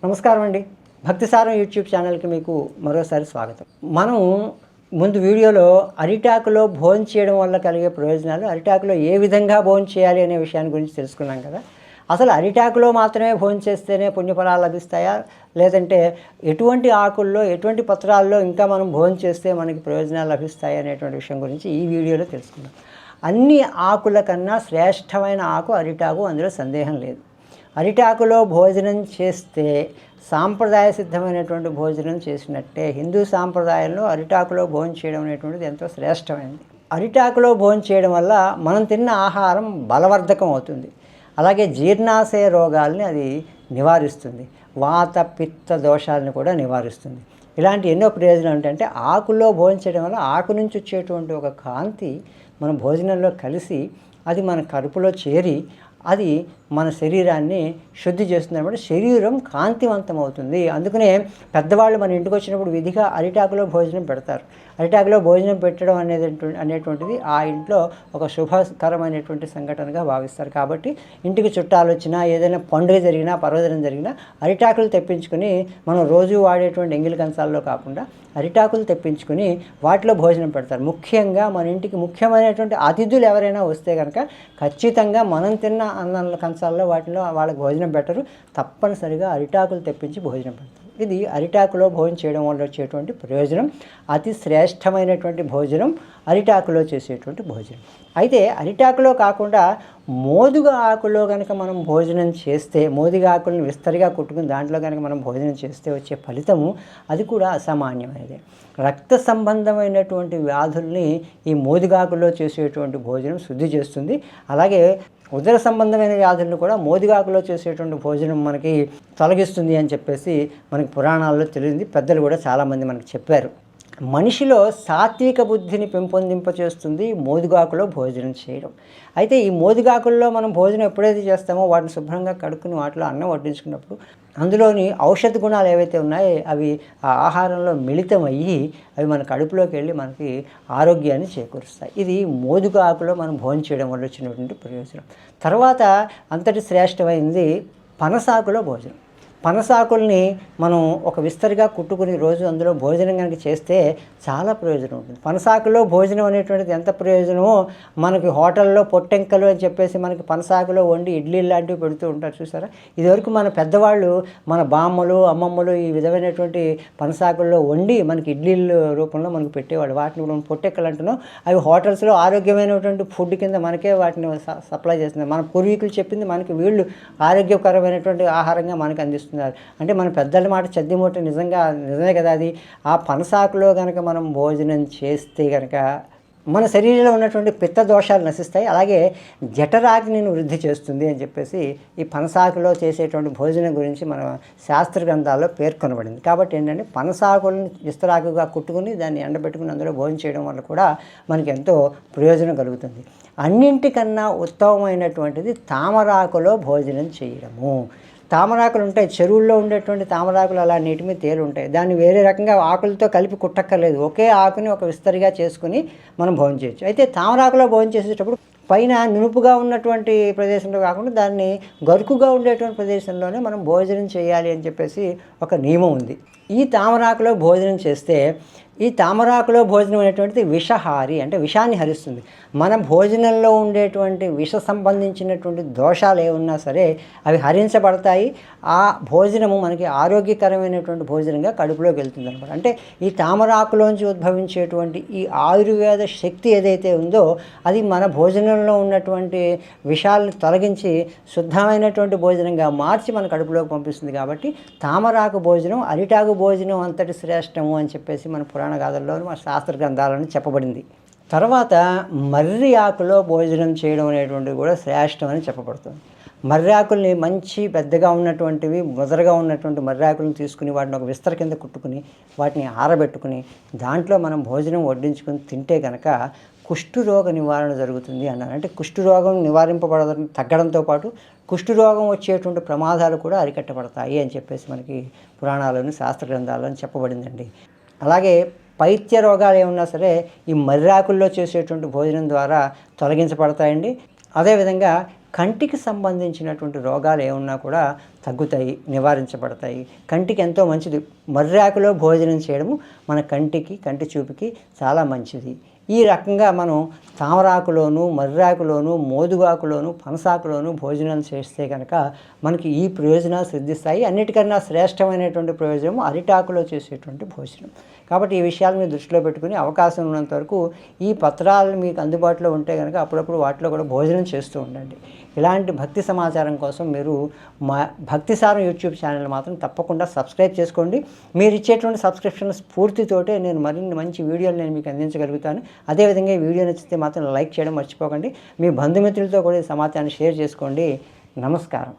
నమస్కారం అండి. భక్తిసారం యూట్యూబ్ ఛానల్కి మీకు మరోసారి స్వాగతం. మనం ముందు వీడియోలో అరిటాకులో భోజనం చేయడం వల్ల కలిగే ప్రయోజనాలు, అరిటాకులో ఏ విధంగా భోజనం చేయాలి అనే విషయాన్ని గురించి తెలుసుకున్నాం కదా. అసలు అరిటాకులో మాత్రమే భోజనం చేస్తేనే పుణ్యఫలాలు లభిస్తాయా, లేదంటే ఎటువంటి ఆకుల్లో ఎటువంటి పత్రాల్లో ఇంకా మనం భోజనం చేస్తే మనకి ప్రయోజనాలు లభిస్తాయి అనేటువంటి విషయం గురించి ఈ వీడియోలో తెలుసుకున్నాం. అన్ని ఆకుల కన్నా శ్రేష్టమైన ఆకు అరిటాకు, అందులో సందేహం లేదు. అరిటాకులో భోజనం చేస్తే సాంప్రదాయ సిద్ధమైనటువంటి భోజనం చేసినట్టే. హిందూ సాంప్రదాయంలో అరిటాకులో భోజనం చేయడం అనేటువంటిది ఎంతో శ్రేష్టమైనది. అరిటాకులో భోజనం చేయడం వల్ల మనం తిన్న ఆహారం బలవర్ధకం అవుతుంది. అలాగే జీర్ణాశయ రోగాల్ని అది నివారిస్తుంది. వాత పిత్త దోషాలను కూడా నివారిస్తుంది. ఇలాంటి ఎన్నో ప్రయోజనాలు ఉంటాయంటే ఆకులో భోజనం చేయడం వల్ల ఆకు నుంచి వచ్చేటువంటి ఒక కాంతి మన భోజనంలో కలిసి అది మన కడుపులో చేరి అది మన శరీరాన్ని శుద్ధి చేస్తుంది అనమాట. శరీరం కాంతివంతం అవుతుంది. అందుకనే పెద్దవాళ్ళు మన ఇంటికి వచ్చినప్పుడు విధిగా అరిటాకులో భోజనం పెడతారు. అరిటాకులో భోజనం పెట్టడం అనేటువంటిది ఆ ఇంట్లో ఒక శుభకరమైనటువంటి సంఘటనగా భావిస్తారు. కాబట్టి ఇంటికి చుట్టాలు వచ్చినా, ఏదైనా పండుగ జరిగినా, పర్వదినం జరిగినా అరిటాకులు తెప్పించుకొని మనం రోజు వాడేటువంటి ఎంగిలి కంచాల్లో కాకుండా అరిటాకులు తెప్పించుకొని వాటిలో భోజనం పెడతారు. ముఖ్యంగా మన ఇంటికి ముఖ్యమైనటువంటి అతిథులు ఎవరైనా వస్తే కనుక ఖచ్చితంగా మనం తిన్న అన్నం కంచాల్లో వాటిలో వాళ్ళకి భోజనం పెట్టరు. తప్పనిసరిగా అరిటాకులు తెప్పించి భోజనం పెడతారు. ఇది అరిటాకులో భోజనం చేయడం వల్ల వచ్చేటువంటి ప్రయోజనం. అతి శ్రేష్టమైనటువంటి భోజనం అరిటాకులో చేసేటువంటి భోజనం. అయితే అరిటాకులో కాకుండా మోదుగ ఆకులో కనుక మనం భోజనం చేస్తే, మోదుగ ఆకులను విస్తరిగా కుట్టుకుని దాంట్లో కనుక మనం భోజనం చేస్తే వచ్చే ఫలితము అది కూడా అసామాన్యమైనది. రక్త సంబంధమైనటువంటి వ్యాధుల్ని ఈ మోదుగాకులో చేసేటువంటి భోజనం శుద్ధి చేస్తుంది. అలాగే ఉదర సంబంధమైన వ్యాధులను కూడా మోదుగాకులో చేసేటువంటి భోజనం మనకి తొలగిస్తుంది అని చెప్పేసి మనకి పురాణాల్లో తెలిసింది. పెద్దలు కూడా చాలామంది మనకి చెప్పారు. మనిషిలో సాత్విక బుద్ధిని పెంపొందింపచేస్తుంది మోదుగాకులో భోజనం చేయడం. అయితే ఈ మోదుగాకుల్లో మనం భోజనం ఎప్పుడైతే చేస్తామో వాటిని శుభ్రంగా కడుక్కుని వాటిలో అన్నం వడ్డించుకున్నప్పుడు అందులోని ఔషధ గుణాలు ఏవైతే ఉన్నాయో అవి ఆ ఆహారంలో మిళితమయ్యి అవి మన కడుపులోకి వెళ్ళి మనకి ఆరోగ్యాన్ని చేకూరుస్తాయి. ఇది మోదుగాకులో మనం భోజనం చేయడం వల్ల వచ్చినటువంటి ప్రయోజనం. తర్వాత అంతటి శ్రేష్టమైంది పనసాకులో భోజనం. పనసాకుల్ని మనం ఒక విస్తరిగా కుట్టుకుని రోజు అందులో భోజనం కనుక చేస్తే చాలా ప్రయోజనం ఉంటుంది. పనసాకులో భోజనం అనేటువంటిది ఎంత ప్రయోజనమో మనకి హోటల్లో పొట్టెంకలు అని చెప్పేసి మనకి పనసాకులో వండి ఇడ్లీలు లాంటివి పెడుతూ ఉంటారు, చూసారా. ఇదివరకు మన పెద్దవాళ్ళు, మన బామ్మలు, అమ్మమ్మలు ఈ విధమైనటువంటి పనసాకుల్లో వండి మనకి ఇడ్లీల రూపంలో మనకు పెట్టేవాడు. వాటిని మనం పొట్టెక్కలు అంటున్నాం. అవి హోటల్స్లో ఆరోగ్యమైనటువంటి ఫుడ్ కింద మనకే వాటిని సప్లై చేస్తున్నారు. మన పూర్వీకులు చెప్పింది మనకి వీళ్ళు ఆరోగ్యకరమైనటువంటి ఆహారంగా మనకు అందిస్తున్నారు. అంటే మన పెద్దల మాట చద్దిమూట నిజమే కదా. అది ఆ పనసాకులో కనుక మనం భోజనం చేస్తే కనుక మన శరీరంలో ఉన్నటువంటి పిత్త దోషాలు నశిస్తాయి. అలాగే జఠరాగ్నిని వృద్ధి చేస్తుంది అని చెప్పేసి ఈ పనసాకులో చేసేటువంటి భోజనం గురించి మన శాస్త్ర గ్రంథాల్లో పేర్కొనబడింది. కాబట్టి ఏంటంటే పనసాకులను విస్తరాకుగా కుట్టుకుని దాన్ని ఎండబెట్టుకుని అందులో భోజనం చేయడం వల్ల కూడా మనకి ఎంతో ప్రయోజనం కలుగుతుంది. అన్నింటికన్నా ఉత్తమమైనటువంటిది తామరాకులో భోజనం చేయడము. తామరాకులు ఉంటాయి, చెరువుల్లో ఉండేటువంటి తామరాకులు అలా నీటి మీద తేలి ఉంటాయి. దాన్ని వేరే రకంగా ఆకులతో కలిపి కుట్టక్కర్లేదు. ఒకే ఆకుని ఒక విస్తరిగా చేసుకుని మనం భోజనం చేయొచ్చు. అయితే తామరాకులో భోజనం చేసేటప్పుడు పైన నునుపుగా ఉన్నటువంటి ప్రదేశంలో కాకుండా దాన్ని గరుకుగా ఉండేటువంటి ప్రదేశంలోనే మనం భోజనం చేయాలి అని చెప్పేసి ఒక నియమం ఉంది. ఈ తామరాకులో భోజనం చేస్తే, ఈ తామరాకులో భోజనం అనేటువంటిది విషహారి, అంటే విషాన్ని హరిస్తుంది. మన భోజనంలో ఉండేటువంటి విష సంబంధించినటువంటి దోషాలు ఏమున్నా సరే అవి హరించబడతాయి. ఆ భోజనము మనకి ఆరోగ్యకరమైనటువంటి భోజనంగా కడుపులోకి వెళ్తుంది అనమాట. అంటే ఈ తామరాకులోంచి ఉద్భవించేటువంటి ఈ ఆయుర్వేద శక్తి ఏదైతే ఉందో అది మన భోజనంలో ఉన్నటువంటి విషాలను తొలగించి శుద్ధమైనటువంటి భోజనంగా మార్చి మన కడుపులోకి పంపిస్తుంది. కాబట్టి తామరాకు భోజనం అరిటాకు భోజనం అంతటి శ్రేష్టము అని చెప్పేసి మన పురాణ గాథల్లో, మన శాస్త్ర గ్రంథాలను చెప్పబడింది. తర్వాత మర్రి ఆకులో భోజనం చేయడం అనేటువంటిది కూడా శ్రేష్టం అని చెప్పబడుతుంది. మర్రి ఆకుల్ని మంచి పెద్దగా ఉన్నటువంటివి, ముదరగా ఉన్నటువంటి మర్రి ఆకులను తీసుకుని వాటిని ఒక విస్తర కింద కుట్టుకుని వాటిని ఆరబెట్టుకుని దాంట్లో మనం భోజనం వడ్డించుకుని తింటే కనుక కుష్ఠరోగ నివారణ జరుగుతుంది అన్నారు. అంటే కుష్ఠరోగం తగ్గడంతో పాటు కుష్ఠరోగం వచ్చేటువంటి ప్రమాదాలు కూడా అరికట్టబడతాయి అని చెప్పేసి మనకి పురాణాలను, శాస్త్ర గ్రంథాలను చెప్పబడిందండి. అలాగే పైత్య రోగాలు ఏమన్నా సరే ఈ మర్రాకుల్లో చేసేటువంటి భోజనం ద్వారా తొలగించబడతాయండి. అదేవిధంగా కంటికి సంబంధించినటువంటి రోగాలు ఏమున్నా కూడా తగ్గుతాయి, నివారించబడతాయి. కంటికి ఎంతో మంచిది. మర్రాకులో భోజనం చేయడము మన కంటికి, కంటి చూపుకి చాలా మంచిది. ఈ రకంగా మనం తామరాకులోను, మర్రాకులోను, మోదుగాకులోను, పనసాకులోను భోజనాలు చేస్తే కనుక మనకి ఈ ప్రయోజనాలు సిద్ధిస్తాయి. అన్నిటికన్నా శ్రేష్టమైనటువంటి ప్రయోజనం అరిటాకులో చేసేటువంటి భోజనం. కాబట్టి ఈ విషయాలు మీరు దృష్టిలో పెట్టుకుని అవకాశం ఉన్నంత వరకు ఈ పత్రాలు మీకు అందుబాటులో ఉంటే కనుక అప్పుడప్పుడు వాటిలో కూడా భోజనం చేస్తూ ఉండండి. ఇలాంటి భక్తి సమాచారం కోసం మీరు మా భక్తిసారం యూట్యూబ్ ఛానల్ మాత్రం తప్పకుండా సబ్స్క్రైబ్ చేసుకోండి. మీరు ఇచ్చేటువంటి సబ్స్క్రిప్షన్ స్ఫూర్తితోటే నేను మరిన్ని మంచి వీడియోలు నేను మీకు అందించగలుగుతాను. అదేవిధంగా ఈ వీడియో నచ్చితే మాత్రం లైక్ చేయడం మర్చిపోకండి. మీ బంధుమిత్రులతో కూడా ఈ సమాచారాన్ని షేర్ చేసుకోండి. నమస్కారం.